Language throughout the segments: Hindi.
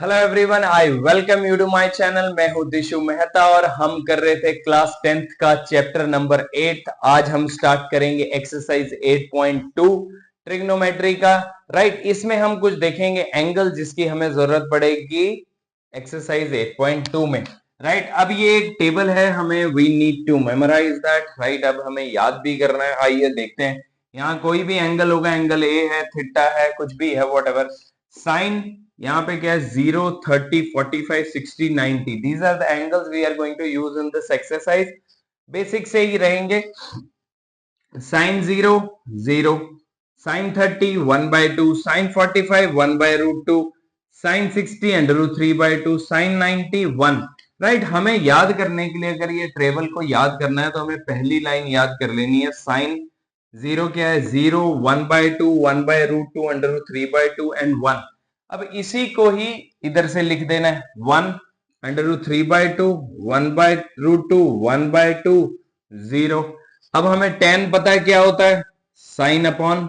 Hello everyone, I welcome you to my channel. मैं हूं दिशु मेहता और हम कर रहे थे क्लास 10th का चैप्टर नंबर 8। आज हम स्टार्ट करेंगे एक्सरसाइज 8.2 ट्रिग्नोमेट्री का। राइट, इसमें हम कुछ देखेंगे एंगल जिसकी हमें जरूरत पड़ेगी एक्सरसाइज 8.2 में। राइट, अब ये एक टेबल है, हमें we need to memorize that. Right, अब हमें याद भी करना है। आइए देखते हैं। यहाँ कोई भी एंगल होगा, एंगल ए है, थीटा है, कुछ भी है, व्हाटएवर। साइन यहाँ पे क्या है, 0, 30, 45, 60, 90। These are the angles we are going to use in this exercise. Basic से ही रहेंगे। Sine 0 0, sine 30 1/2, sine 45 1/√2, sine 60 √3/2, sine 90 1। Right, हमें याद करने के लिए, अगर ये टेबल को याद करना है तो हमें पहली लाइन याद कर लेनी है। साइन 0 क्या है, 0, 1/2, 1/√2, √3/2 एंड 1। अब इसी को ही इधर से लिख देना है, 1 √3/2, 1/√2, 1/2, 0। अब हमें tan पता है क्या होता है, साइन अपॉन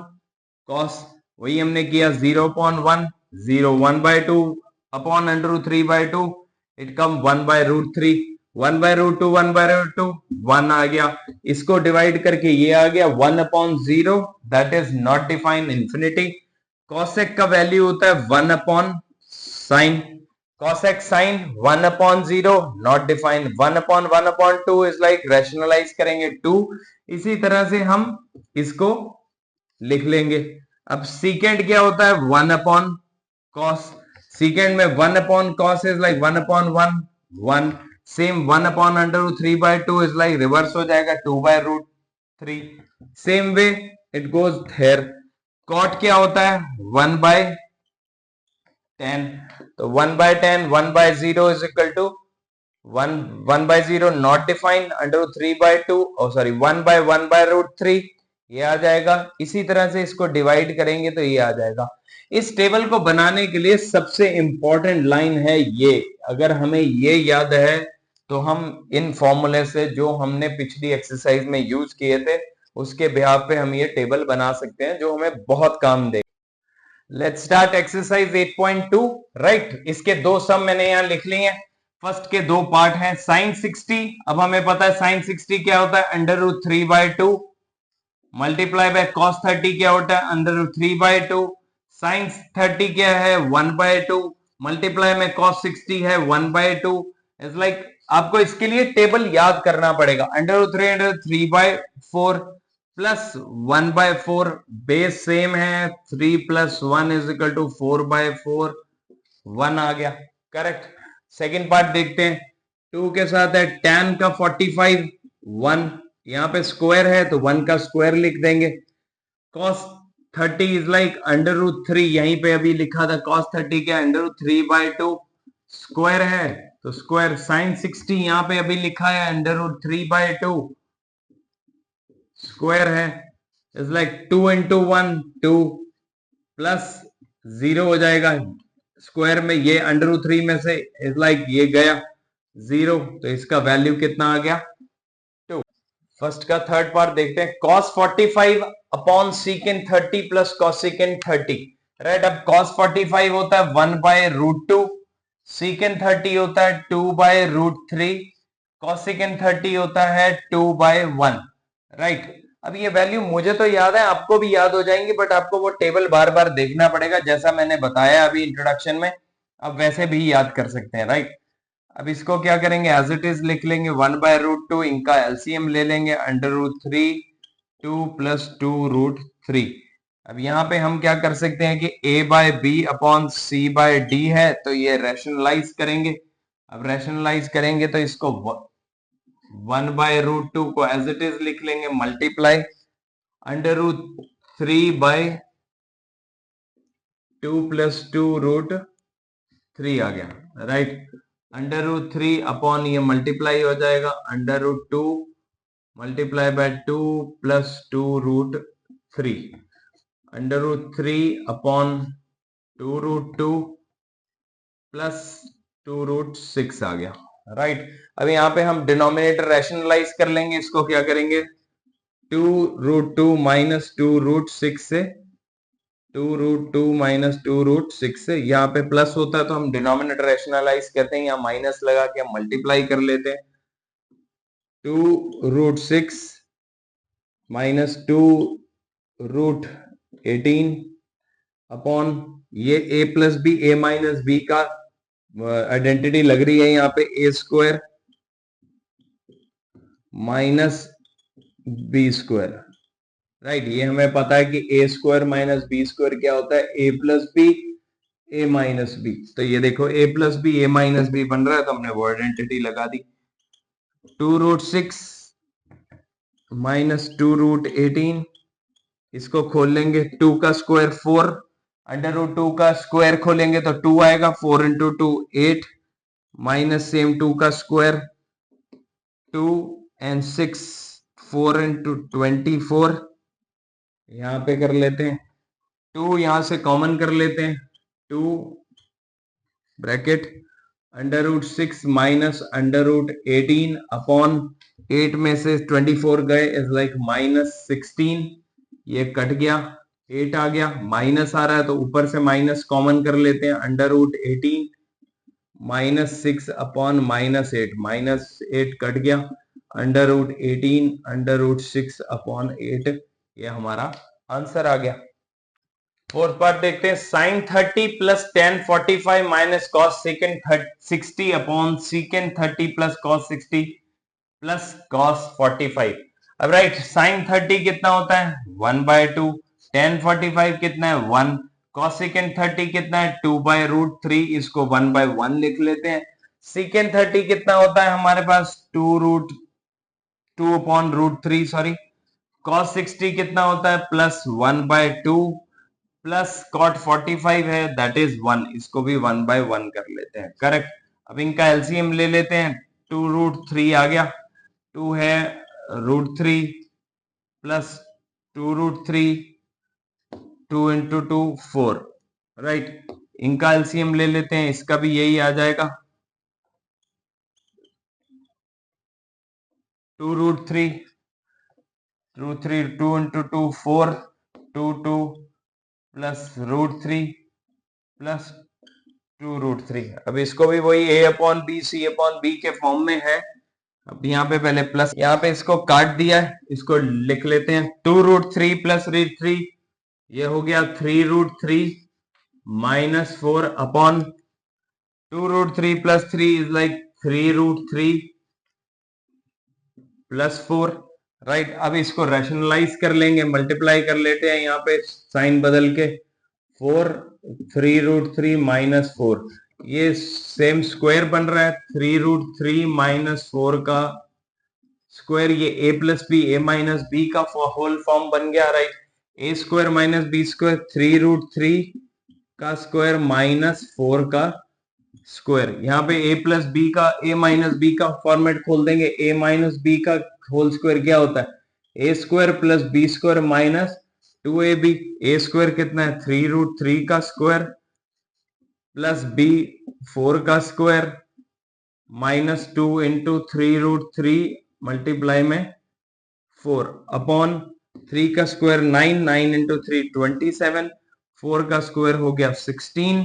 कॉस। वही हमने किया, 0/1, 0, 1/2 अपॉन √3/2, इट कम 1/√3, 1/√2, 1/√2, 1 आ गया। इसको डिवाइड करके ये आ गया 1/0, that is not define infinity. Cosec का वैल्यू होता है 1/sin। cosec sin 1/0 not defined. 1/1/2 is like rationalize करेंगे 2। इसी तरह से हम इसको लिख लेंगे। अब सीकेंड क्या होता है, 1/cos। सीकेंड में 1/cos is like 1/1 1। Same 1/√3/2 is like reverse हो जाएगा 2/√3। Same way it goes here. Cot क्या होता है, 1/10। तो 1/10, 1/0 is equal to 1/0 not defined, √3/2, sorry 1/1/√3 ये आ जाएगा। इसी तरह से इसको डिवाइड करेंगे तो ये आ जाएगा। इस टेबल को बनाने के लिए सबसे इंपॉर्टेंट लाइन है ये। अगर हमें ये याद है तो हम इन फॉर्मूले से जो हमने पिछली एक्सरसाइज में यूज किए थे उसके बिहाफ पे हम ये टेबल बना सकते हैं, जो हमें बहुत काम देगा। Let's start exercise 8.2। राइट, इसके दो सम मैंने यहां लिख लिए हैं। फर्स्ट के दो पार्ट हैं, साइन 60। अब हमें पता है साइन 60 क्या होता है, √3/2 मल्टीप्लाई बाय कॉस 30 क्या होता है, √3/2। साइन 30 क्या है, 1/2 मल्टीप्लाई में कॉस 60 है 1/2। इट्स लाइक आपको इसके लिए टेबल याद करना पड़ेगा। √3/4 प्लस 1/4, बेस सेम है, 3 + 1 इज इक्वल टू 4/4, 1 आ गया। करेक्ट। सेकेंड पार्ट देखते हैं। 2 के साथ है tan का 45, 1। यहाँ पे स्क्वायर है तो 1 का स्क्वायर लिख देंगे। cos 30 इज लाइक √3, यहीं पे अभी लिखा था cos 30 क्या, √3/2 स्क्वायर है तो स्क्वायर। साइन 60 यहाँ पे अभी लिखा है √3/2 स्क्वायर है, इज लाइक 2 × 1 2 प्लस 0 हो जाएगा। स्क्वायर में ये √3 में से इज लाइक ये गया 0, तो इसका वैल्यू कितना आ गया, 2। फर्स्ट का थर्ड पार्ट देखते हैं। cos 45 upon secant 30 plus cosecant 30। Right, अब cos 45 होता है 1/√2, secant 30 होता है 2/√3, cosecant 30 होता है 2/1। राइट, अब ये वैल्यू मुझे तो याद है, आपको भी याद हो जाएंगी, बट आपको वो टेबल बार बार देखना पड़ेगा जैसा मैंने बताया अभी इंट्रोडक्शन में। अब वैसे भी याद कर सकते हैं। राइट, अब इसको क्या करेंगे, एज इट इज लिख लेंगे 1/√2, इनका एलसीएम ले लेंगे, √3 2 + 2√3। अब यहाँ पे हम क्या कर सकते हैं कि a/b अपॉन c/d है, तो ये रैशनलाइज करेंगे। अब रैशनलाइज करेंगे तो इसको 1/√2 को एज इट इज लिख लेंगे, मल्टीप्लाई √3/2 + 2√3 आ गया। राइट, √3 अपॉन ये मल्टीप्लाई हो जाएगा, √2 मल्टीप्लाई बाय 2 + 2√3, √3 अपॉन 2√2 प्लस 2√6 आ गया। राइट, अब यहाँ पे हम डिनोमिनेटर रैशनलाइज कर लेंगे। इसको क्या करेंगे, 2√2 - 2√6 से 2√2 माइनस 2√6 यहाँ पे प्लस होता है तो हम डिनोमिनेटर रैशनलाइज करते हैं, यहाँ माइनस लगा के हम मल्टीप्लाई कर लेते हैं। 2√6 माइनस 2√18 अपॉन ये a plus B, a minus B का आइडेंटिटी लग रही है यहाँ पे, A square minus B square. Right, ये हमें पता है कि A square minus B square क्या होता है, A plus B A minus B. तो ये देखो A plus B A minus B बन रहा है, तो हमने वो आइडेंटिटी लगा दी। 2√6 माइनस 2√18, इसको खोल लेंगे, 2 का स्क्वायर 4, अंडर रूट 2 का स्क्वायर खोलेंगे तो 2 आएगा, 4 इंटू 2 8, माइनस सेम 2 का स्क्वायर 2 एंड 6 4 इंटू 24, यहां पे कर लेते हैं 2, यहां से कॉमन कर लेते हैं 2 bracket under root 6 minus under root 18 upon 8 में से 24 गए इज लाइक -16, ये कट गया, 8 आ गया, माइनस आ रहा है तो ऊपर से माइनस कॉमन कर लेते हैं, अंडर रूट 18 -6 अपॉन -8, -8 कट गया, under root 18 under root 6 upon 8, ये हमारा आंसर आ गया। फोर्थ पार्ट देखते हैं, sine 30 plus ten 45 minus cos second 60 upon second 30 plus cos 60 plus cos 45। अब राइट, साइन 30 कितना होता है 1/2, टेन 45 कितना है 1, कॉस सेकेंड 30 कितना है 2/√3, इसको 1/1 लिख लेते हैं। सेकेंड 30 कितना होता है हमारे पास 2 अपॉन √3, सॉरी, कॉस 60 कितना होता है +1/2 प्लस कॉट 45 है दैट इज 1, इसको भी 1/1 कर लेते हैं, करेक्ट। अब इनका एलसीएम ले लेते हैं, 2√3 आ गया, 2 है √3 प्लस 2√3, 2 इंटू 2 4, राइट। इनका एलसीएम ले लेते हैं, इसका भी यही आ जाएगा 2√3, 2 इंटू 2 4, 2 प्लस √3 प्लस 2√3। अब इसको भी वही a upon B C upon B के फॉर्म में है। अब यहाँ पे पहले प्लस, यहाँ पे इसको काट दिया है, इसको लिख लेते हैं 2√3 प्लस √3, ये हो गया 3√3 -4 upon 2√3 plus 3 is like 3√3 plus 4, right. अब इसको रैशनलाइज कर लेंगे, मल्टीप्लाई कर लेते हैं, यहाँ पे साइन बदल के 4 3√3 -4, ये सेम स्क्वायर बन रहा है, 3√3 -4 का स्क्वायर, ये a plus B A minus B का होल फॉर्म बन गया, right. A square minus B square, 3√3 का स्क्वायर -4 का स्क्वायर, यहाँ पे a प्लस बी का a माइनस बी का फॉर्मेट खोल देंगे, a माइनस बी का होल स्क्वायर क्या होता है a स्क्वायर plus B square minus 2ab, a square कितना है 3√3 का स्क्वायर प्लस b 4 का स्क्वायर -2 इंटू 3√3 मल्टीप्लाई में 4 अपॉन 3 का स्क्वायर 9, 9 इंटू 3 27, 4 का स्क्वायर हो गया 16,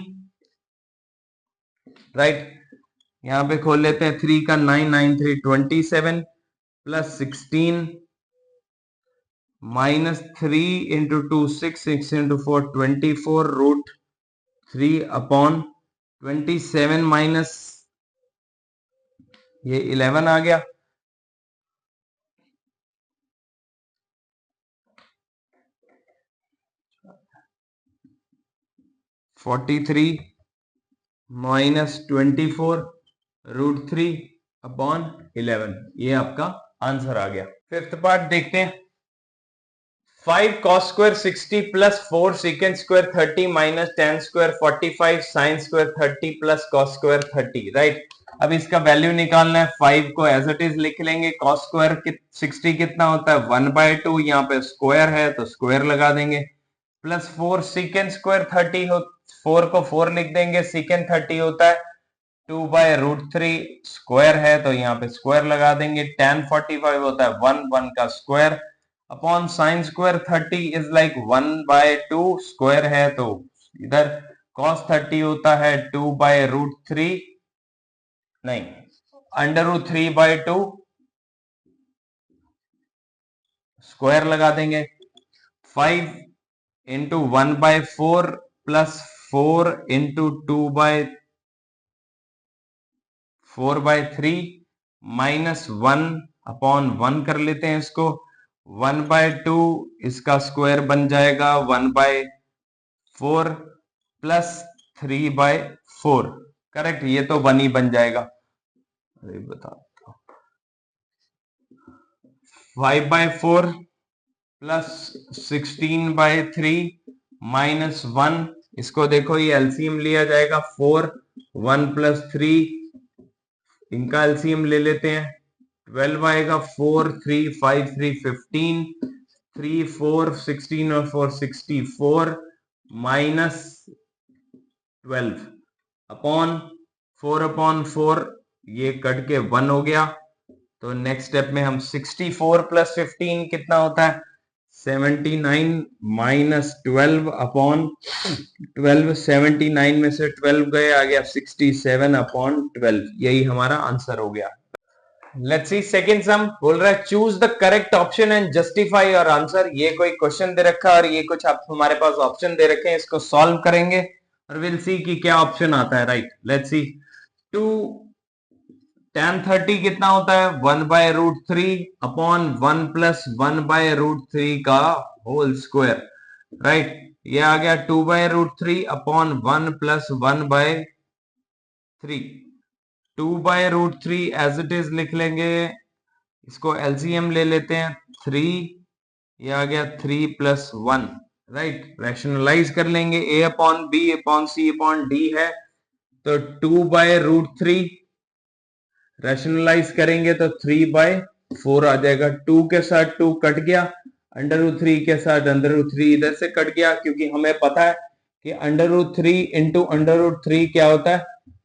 राइट। यहाँ पे खोल लेते हैं 3 का 9, 9 3 27 plus 16 -3 into 2 6, 6 into 4 24 √3 upon 27 minus ये 11 आ गया, -43 √3 अपॉन 11, ये आपका आंसर आ गया। फिफ्थ पार्ट देखते हैं, 5 cos square 60 plus 4 second square 30 minus ten square 45 sine square 30 plus cos square 30, right. अब इसका वैल्यू निकालना है, 5 को एज इट इज लिख लेंगे, कॉस स्क्वायर 60 कितना होता है 1/2, यहाँ पे स्क्वायर है तो स्क्वायर लगा देंगे, प्लस 4 सेकेंड स्क्वायर 30 हो, 4 को 4 लिख देंगे, सेकेंड 30 होता है 2/√3, स्क्वायर है तो यहाँ पे स्क्वायर लगा देंगे, tan 45 होता है 1 का square upon sine square 30 is like 1/2 square है, तो इधर cos 30 होता है 2/√3, नहीं √3/2 स्क्वायर लगा देंगे। 5 इंटू 1/4 प्लस 4 इंटू 2/4/3 माइनस 1/1 कर लेते हैं इसको। 1/2 इसका स्क्वायर बन जाएगा 1/4 प्लस 3/4, करेक्ट, ये तो 1 ही बन जाएगा। अरे बता 5/4 प्लस 16/3 माइनस 1, इसको देखो ये एलसीएम लिया जाएगा 4, 1 प्लस 3, इनका एलसीएम ले लेते हैं, 12 आएगा, 4 3 5 3 15, 3 4 16 और 4 64 माइनस 12 अपॉन 4/4, ये कट के 1 हो गया। तो नेक्स्ट स्टेप में हम 64 प्लस 15 कितना होता है 79 माइनस 12 अपॉन 12, 79 में से 12 गए, आ गया 67/12, यही हमारा आंसर हो गया। लेट्स सी सेकंड सम, बोल रहा है choose the correct option and justify your answer. ये कोई क्वेश्चन दे रखा है और ये कुछ आप हमारे पास ऑप्शन दे रखे हैं, इसको सॉल्व करेंगे और विल सी कि क्या ऑप्शन आता है, राइट। लेट्स सी, 2 tan 30 कितना होता है 1/√3 अपॉन 1 प्लस 1/√3 का होल स्क्वायर, राइट। ये आ गया 2/√3 upon 1 plus 1/3, 2/√3 as it is लिख लेंगे, इसको एलसीएम ले लेते हैं 3, ये आ गया 3 प्लस 1, राइट। रैशनलाइज कर लेंगे, a upon b upon c upon d है, तो 2/√3 रैशनलाइज करेंगे तो 3/4 आ जाएगा। 2 के साथ 2 कट गया, √3 के साथ √3 इधर से कट गया, क्योंकि हमें पता है कि √3 इंटू √3 क्या होता है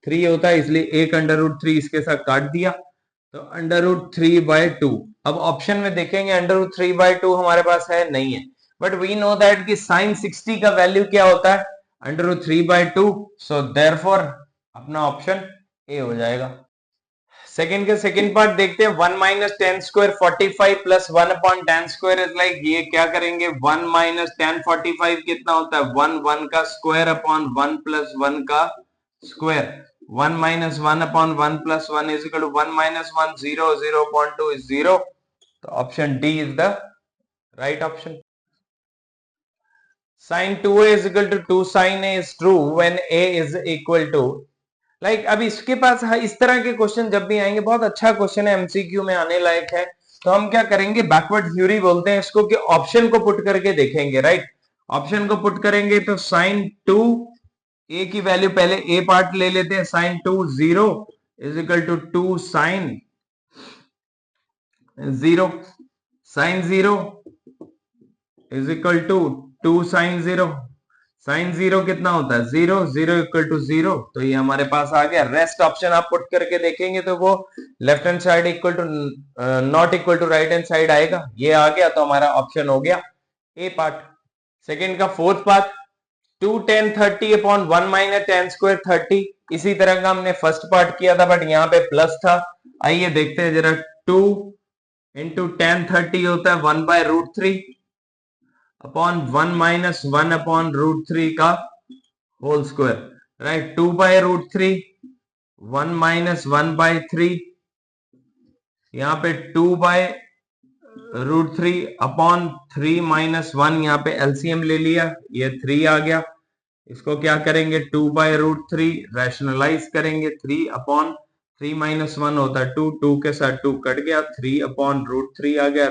3 होता है, इसलिए एक √3 इसके साथ काट दिया, तो √3/2। अब ऑप्शन में देखेंगे √3/2 हमारे पास है नहीं है, बट वी नो दैट कि sin 60 का वैल्यू क्या होता है √3/2, सो देयरफॉर अपना ऑप्शन ए हो जाएगा। सेकंड के सेकंड पार्ट देखते हैं, 1 minus ten square 45 plus 1/tan² is like, ये क्या करेंगे 1 माइनस tan 45 कितना होता है 1, 1 का स्क्वायर अपॉन 1 प्लस 1 का square, 1 minus 1 upon 1 plus 1 is equal to 1 minus 1 0, 0.2 is 0, तो option D is the right option. sin 2a is equal to 2 sin a is true when a is equal to, like अब इसके पास इस तरह के क्वेश्चन जब भी आएंगे, बहुत अच्छा क्वेश्चन है, एमसीक्यू में आने लायक है, तो हम क्या करेंगे बैकवर्ड थ्योरी बोलते हैं इसको, कि ऑप्शन को पुट करके देखेंगे, राइट। ऑप्शन को पुट करेंगे तो sin 2 a की वैल्यू पहले a पार्ट ले लेते हैं, sin 2 0 is equal to 2 sin 0, sin 0 is equal to 2 sin 0, sin 0 कितना होता है 0, 0 इक्वल टू 0, तो ये हमारे पास आ गया। रेस्ट ऑप्शन आप पुट करके देखेंगे तो वो left hand side equal to not equal to right hand side आएगा, ये आ गया, तो हमारा ऑप्शन हो गया ए पार्ट। सेकंड का fourth part, 2 tan 30 upon 1 minus tan² 30, इसी तरह का हमने फर्स्ट पार्ट किया था, बट यहाँ पे प्लस था। आइए देखते हैं जरा, 2 इंटू tan 30 होता है 1/√3 अपॉन 1 माइनस 1 अपॉन √3 का होल स्क्वायर, राइट। 2/√3, 1 माइनस 1/3, यहाँ पे 2/√3 अपॉन 3 माइनस 1, यहाँ पे एलसीएम ले लिया, ये 3 आ गया, इसको क्या करेंगे 2/√3 रैशनलाइज करेंगे, 3 अपॉन 3 माइनस 1 होता है 2, 2 के साथ 2 कट गया, 3 अपॉन √3 आ गया,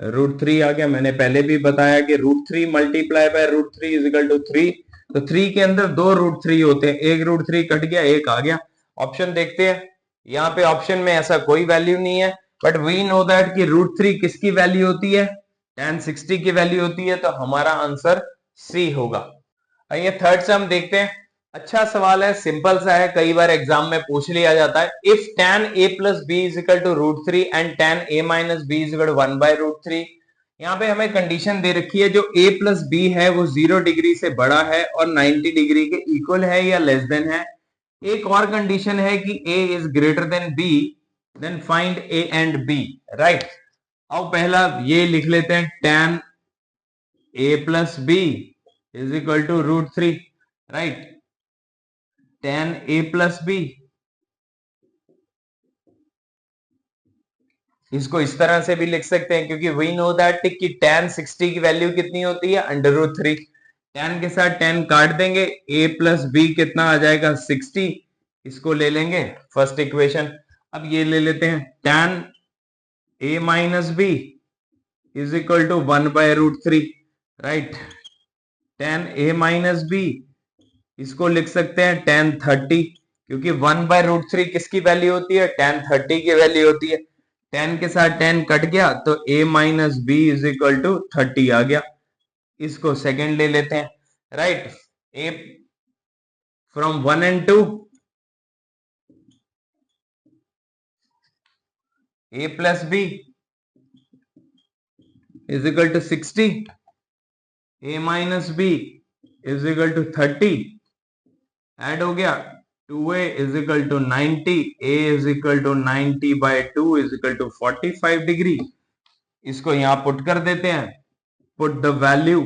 √3 आ गया। मैंने पहले भी बताया कि √3 multiply by √3 is equal to 3, तो 3 के अंदर 2 √3 होते हैं, एक √3 कट गया, एक आ गया। ऑप्शन देखते हैं, यहाँ पे ऑप्शन में ऐसा कोई वैल्यू नहीं है, बट वी नो दैट कि √3 किसकी वैल्यू होती है tan 60 की वैल्यू होती है, तो हमारा आंसर सी होगा। आइए थर्ड सम देखते हैं, अच्छा सवाल है, सिंपल सा है, कई बार एग्जाम में पूछ लिया जाता है। If tan a plus B is equal to √3 and tan a minus B is equal to 1/√3। यहाँ पे हमें कंडीशन दे रखी है, जो a प्लस बी है वो 0 डिग्री से बड़ा है और 90 डिग्री के इक्वल है या लेस देन है। एक और कंडीशन है कि a is greater than b, then find a and b, right. अब पहला ये लिख लेते हैं, tan a plus B is equal to √3, right. tan a plus B, इसको इस तरह से भी लिख सकते हैं, क्योंकि वी नो दैट कि tan 60 की वैल्यू कितनी होती है, √3। tan के साथ tan काट देंगे, a प्लस बी कितना आ जाएगा, 60। इसको ले लेंगे फर्स्ट इक्वेशन। अब ये ले लेते हैं, tan a minus B is equal to 1/√3, right. tan a minus B, इसको लिख सकते हैं tan 30, क्योंकि 1/√3 किसकी वैल्यू होती है, tan 30 की वैल्यू होती है। tan के साथ tan कट गया तो a minus B is equal to 30 आ गया। इसको सेकंड ले लेते हैं, right. a from 1 and 2, a plus B is equal to 60, a minus B is equal to 30, add हो गया, 2a is equal to 90, a is equal to 90/2 is equal to 45 degree. इसको यहां पुट कर देते हैं, put the value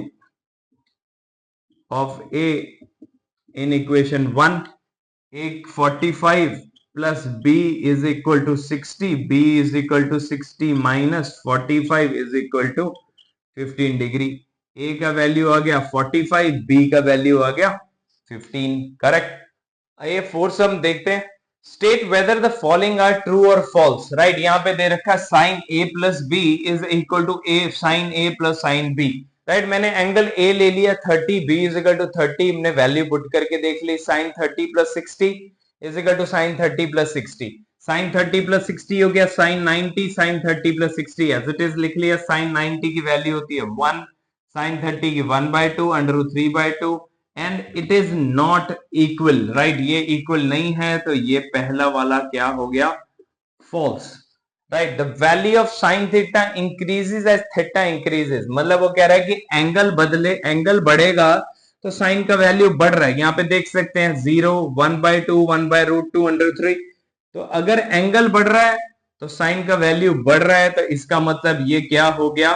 of a in equation 1। एक 45 plus b is equal to 60, b is equal to 60 minus 45 is equal to 15 degree. a का वैल्यू आ गया 45, b का वैल्यू आ गया 15, करेक्ट। ये फोर्थ सम देखते हैं, state whether the following are true और फॉल्स, राइट। यहाँ पे दे रखा है साइन a plus B is equal to a sine a plus sine b, right. मैंने एंगल a ले लिया 30, b इज इक्वल टू 30, हमने वैल्यू पुट करके देख ली, sine 30 plus 60 is equal to sine 30 plus 60, sine 30 plus 60 हो गया sine 90, sine 30 plus 60 as it is लिख लिया। साइन 90 की वैल्यू होती है 1, साइन 30 की 1/2 √3/2 and it is not equal, right. ये इक्वल नहीं है, तो ये पहला वाला क्या हो गया, false, right. The value of sine theta increases as theta increases, मतलब वो कह रहा है कि एंगल बदले, एंगल बढ़ेगा तो साइन का वैल्यू बढ़ रहा है। यहाँ पे देख सकते हैं 0, 1/2, 1/√2 √3। तो अगर एंगल बढ़ रहा है तो साइन का वैल्यू बढ़ रहा है, तो इसका मतलब ये क्या हो गया,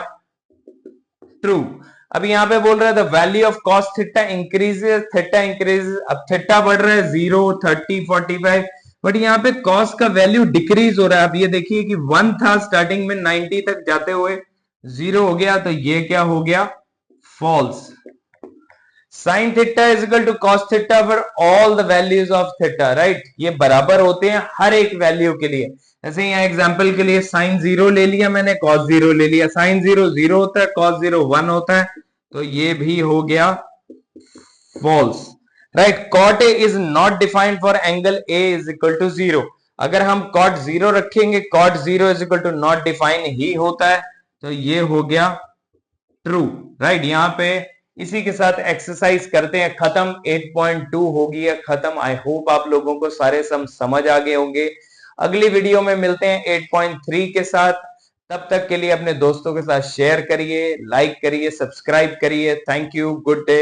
ट्रू। अब यहाँ पे बोल रहा है the value of cos theta increases, theta increases. अब थीटा बढ़ रहा है 0, 30, 45, बट यहाँ पे कॉस का वैल्यू डिक्रीज हो रहा है। अब ये देखिए कि 1 था स्टार्टिंग में, 90 तक जाते हुए 0 हो गया, तो ये क्या हो गया, false. Sine theta is equal to cos theta for all the values of theta, right. ये बराबर होते हैं हर एक वैल्यू के लिए। जैसे यहाँ एग्जांपल के लिए साइन 0 ले लिया मैंने, कॉस 0 ले लिया, साइन 0 0 होता है, कॉस 0 1 होता है, तो ये भी हो गया false, right. Cot A is not defined for angle A is equal to 0। अगर हम कॉट 0 रखेंगे, cot 0 is equal to not define ही होता है, तो ये हो गया ट्रू, राइट। यहाँ पे इसी के साथ एक्सरसाइज करते हैं खत्म। 8.2 होगी है खत्म। आई होप आप लोगों को सारे सम समझ आ गए होंगे। अगली वीडियो में मिलते हैं 8.3 के साथ। तब तक के लिए अपने दोस्तों के साथ शेयर करिए, लाइक करिए, सब्सक्राइब करिए। Thank you, good day.